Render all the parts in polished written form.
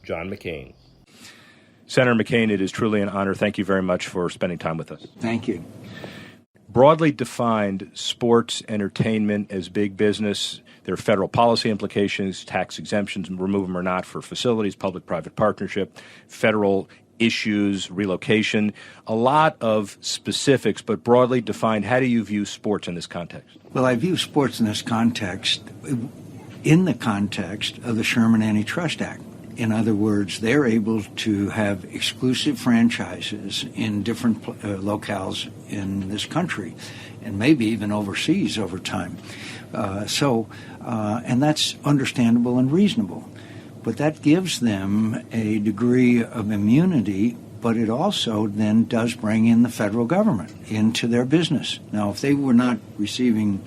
John McCain. Senator McCain, it is truly an honor. Thank you very much for spending time with us. Thank you. Broadly defined, sports, entertainment as big business. There are federal policy implications, tax exemptions, remove them or not, for facilities, public-private partnership, federal issues, relocation, a lot of specifics, but broadly defined, how do you view sports in this context? Well, I view sports in this context in the context of the Sherman Antitrust Act. In other words, they're able to have exclusive franchises in different locales in this country and maybe even overseas over time. And that's understandable and reasonable. But that gives them a degree of immunity, but it also then does bring in the federal government into their business. Now, if they were not receiving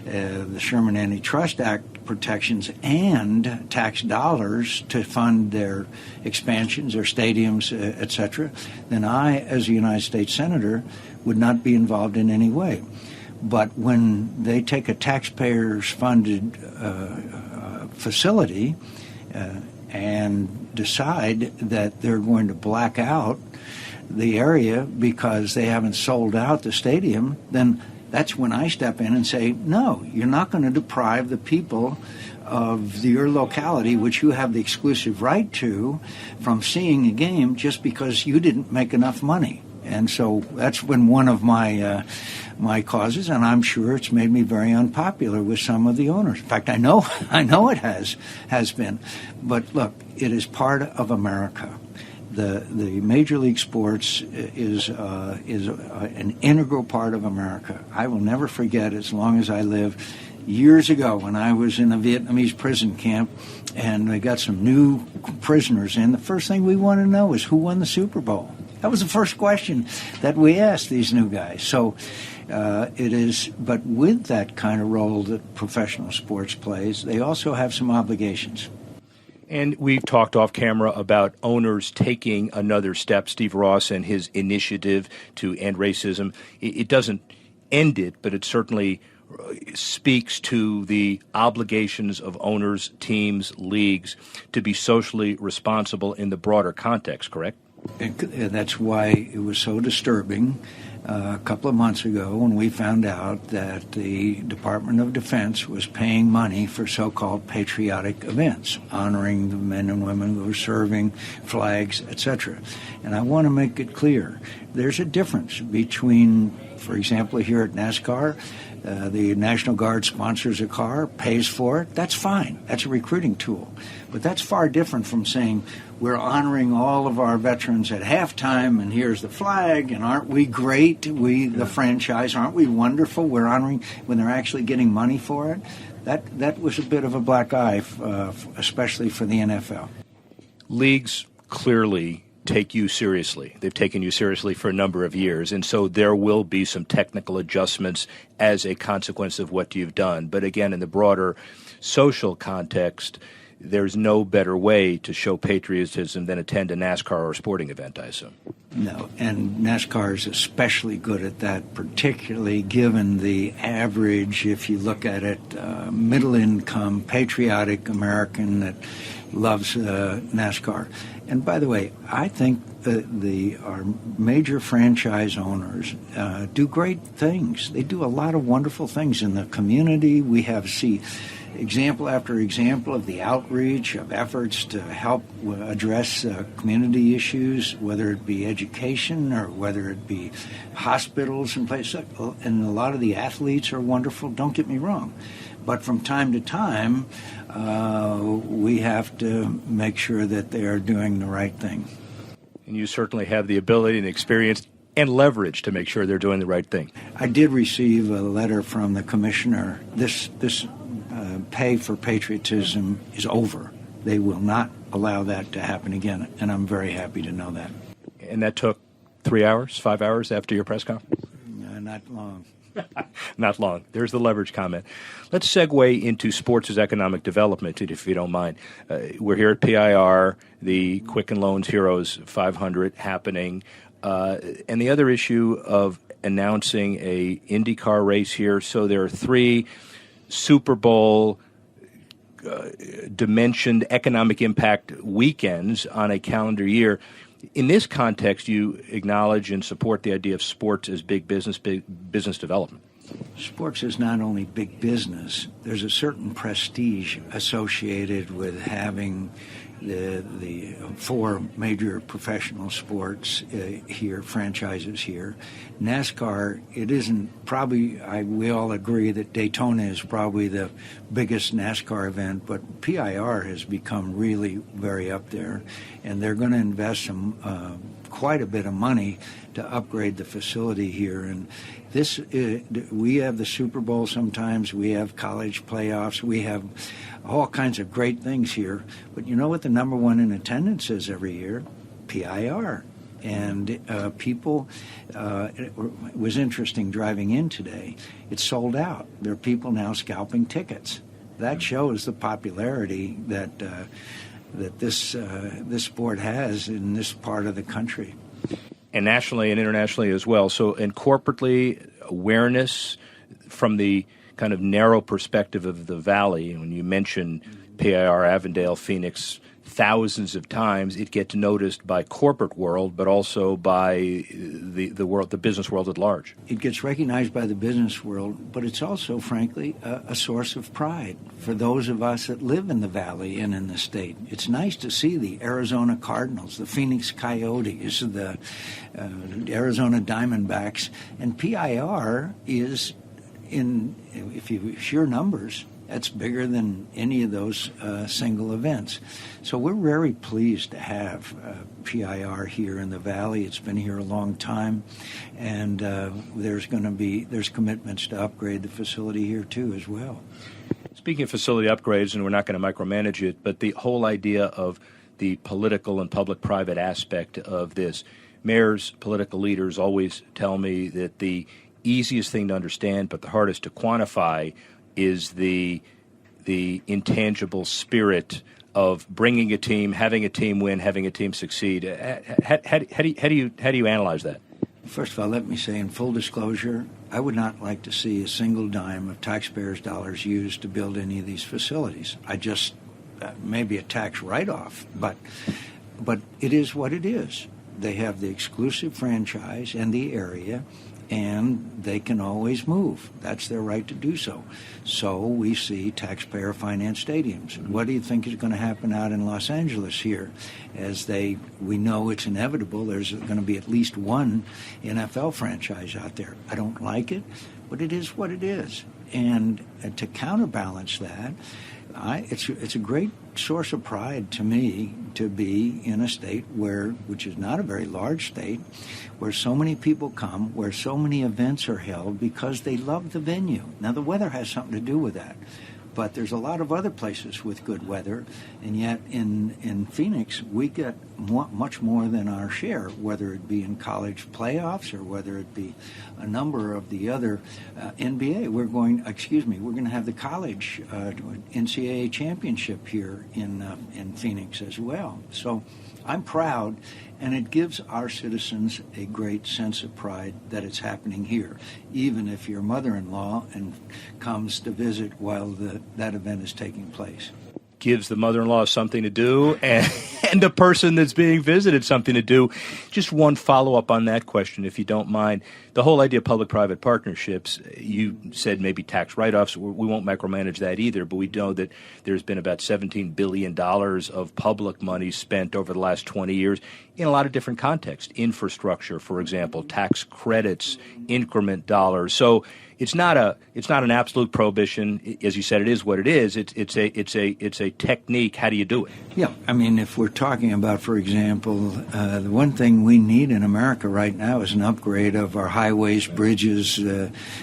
the Sherman Antitrust Act protections and tax dollars to fund their expansions, their stadiums, et cetera, then I, as a United States Senator, would not be involved in any way. But when they take a taxpayers funded facility and decide that they're going to black out the area because they haven't sold out the stadium, then that's when I step in and say, no, you're not going to deprive the people of your locality, which you have the exclusive right to, from seeing a game just because you didn't make enough money. And so that's been one of my causes, and I'm sure it's made me very unpopular with some of the owners. In fact, I know it has been. But look, it is part of America. The Major League Sports is an integral part of America. I will never forget, as long as I live, years ago when I was in a Vietnamese prison camp and they got some new prisoners in, the first thing we wanted to know is who won the Super Bowl. That was the first question that we asked these new guys. So it is, but with that kind of role that professional sports plays, they also have some obligations. And we've talked off camera about owners taking another step. Steve Ross and his initiative to end racism. It doesn't end it, but it certainly speaks to the obligations of owners, teams, leagues to be socially responsible in the broader context, correct? And that's why it was so disturbing a couple of months ago when we found out that the Department of Defense was paying money for so-called patriotic events, honoring the men and women who were serving, flags, etc. And I want to make it clear, there's a difference between, for example, here at NASCAR, the National Guard sponsors a car, pays for it. That's fine. That's a recruiting tool. But that's far different from saying we're honoring all of our veterans at halftime and here's the flag and aren't we great? The franchise, aren't we wonderful? We're honoring when they're actually getting money for it. That was a bit of a black eye, especially for the NFL. Leagues clearly take you seriously. They've taken you seriously for a number of years, and so there will be some technical adjustments as a consequence of what you've done. But again, in the broader social context, there's no better way to show patriotism than attend a NASCAR or a sporting event, I assume. No, and NASCAR is especially good at that, particularly given the average, if you look at it, middle-income, patriotic American that loves NASCAR. And by the way, I think our major franchise owners do great things. They do a lot of wonderful things in the community. We have example after example of the outreach of efforts to help address community issues, whether it be education or whether it be hospitals and places. And a lot of the athletes are wonderful, don't get me wrong. But from time to time, we have to make sure that they are doing the right thing. And you certainly have the ability and experience and leverage to make sure they're doing the right thing. I did receive a letter from the commissioner. This pay for patriotism is over. They will not allow that to happen again, and I'm very happy to know that. And that took 3 hours, 5 hours after your press conference? Not long. Not long. There's the leverage comment. Let's segue into sports as economic development, if you don't mind. We're here at PIR, the Quicken Loans Heroes 500 happening, and the other issue of announcing a IndyCar race here. So there are 3 Super Bowl dimensioned economic impact weekends on a calendar year. In this context, you acknowledge and support the idea of sports as big business development. Sports is not only big business. There's a certain prestige associated with having the four major professional sports here, franchises here. NASCAR, it isn't probably, we all agree that Daytona is probably the biggest NASCAR event, but PIR has become really very up there, and they're going to invest quite a bit of money to upgrade the facility here. And this, we have the Super Bowl sometimes, we have college playoffs, we have all kinds of great things here. But you know what the number one in attendance is every year? PIR. And people, it was interesting driving in today. It's sold out. There are people now scalping tickets. That shows the popularity that this sport has in this part of the country. And nationally and internationally as well. So, and corporately, awareness from the kind of narrow perspective of the Valley, when you mention PIR, Avondale, Phoenix, thousands of times, it gets noticed by corporate world, but also by the world, the business world at large. It gets recognized by the business world, but it's also, frankly, a source of pride for those of us that live in the Valley and in the state. It's nice to see the Arizona Cardinals, the Phoenix Coyotes, the Arizona Diamondbacks, and PIR is if you sheer numbers, that's bigger than any of those single events. So we're very pleased to have PIR here in the Valley. It's been here a long time, and there's commitments to upgrade the facility here too as well. Speaking of facility upgrades, and we're not going to micromanage it, but the whole idea of the political and public-private aspect of this, mayors, political leaders always tell me that the easiest thing to understand but the hardest to quantify is the intangible spirit of bringing a team, having a team win, having a team succeed. How do you analyze that? First of all, let me say in full disclosure, I would not like to see a single dime of taxpayers' dollars used to build any of these facilities. I just maybe a tax write-off, but it is what it is. They have the exclusive franchise and the area, and they can always move. That's their right to do so. So we see taxpayer-financed stadiums. What do you think is going to happen out in Los Angeles here? We know it's inevitable. There's going to be at least one NFL franchise out there. I don't like it, but it is what it is. And to counterbalance that, it's a great source of pride to me to be in a state which is not a very large state, where so many people come, where so many events are held because they love the venue. Now, the weather has something to do with that, but there's a lot of other places with good weather, and yet in Phoenix, we get much more than our share, whether it be in college playoffs or whether it be a number of the other NBA. We're going to have the college NCAA championship here in Phoenix as well. So I'm proud, and it gives our citizens a great sense of pride that it's happening here, even if your mother-in-law comes to visit while that event is taking place. Gives the mother-in-law something to do and the person that's being visited something to do. Just one follow-up on that question, if you don't mind. The whole idea of public-private partnerships, you said maybe tax write-offs. We won't micromanage that either, but we know that there's been about $17 billion of public money spent over the last 20 years in a lot of different contexts. Infrastructure, for example, tax credits, increment dollars. So it's not an absolute prohibition. As you said, it is what it is. It's a technique. How do you do it? Yeah, I mean, if we're talking about, for example, the one thing we need in America right now is an upgrade of our highways, bridges,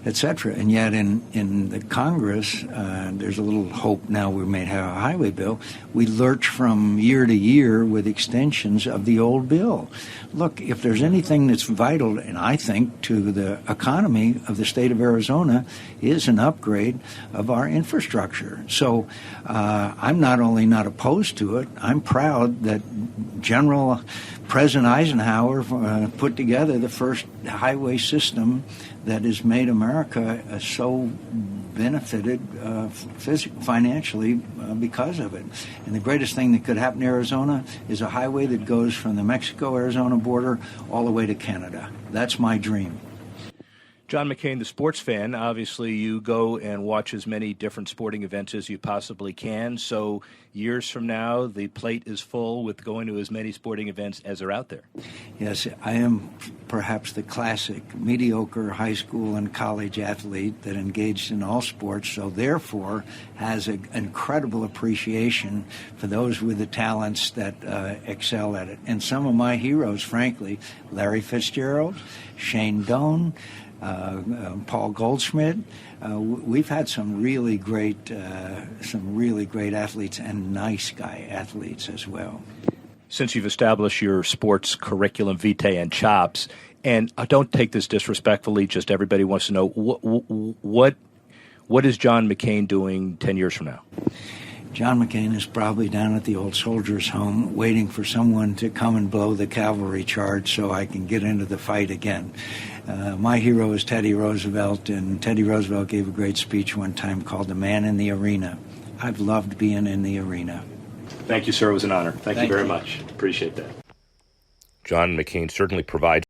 etc. And yet in the Congress, there's a little hope now we may have a highway bill. We lurch from year to year with extensions of the old bill. Look, if there's anything that's vital, and I think, to the economy of the state of Arizona, is an upgrade of our infrastructure. So I'm not only not opposed to it, I'm proud that General President Eisenhower put together the first highway system that has made America so benefited financially because of it. And the greatest thing that could happen to Arizona is a highway that goes from the Mexico-Arizona border all the way to Canada. That's my dream. John McCain, the sports fan, obviously you go and watch as many different sporting events as you possibly can. So years from now, the plate is full with going to as many sporting events as are out there. Yes, I am perhaps the classic mediocre high school and college athlete that engaged in all sports, so therefore has an incredible appreciation for those with the talents that excel at it. And some of my heroes, frankly, Larry Fitzgerald, Shane Doan, Paul Goldschmidt. We've had some really great athletes and nice guy athletes as well. Since you've established your sports curriculum vitae and chops, and I don't take this disrespectfully, just everybody wants to know what is John McCain doing 10 years from now? John McCain is probably down at the old soldiers' home waiting for someone to come and blow the cavalry charge so I can get into the fight again. My hero is Teddy Roosevelt, and Teddy Roosevelt gave a great speech one time called "The Man in the Arena." I've loved being in the arena. Thank you, sir. It was an honor. Thank you very much. Appreciate that. John McCain certainly provides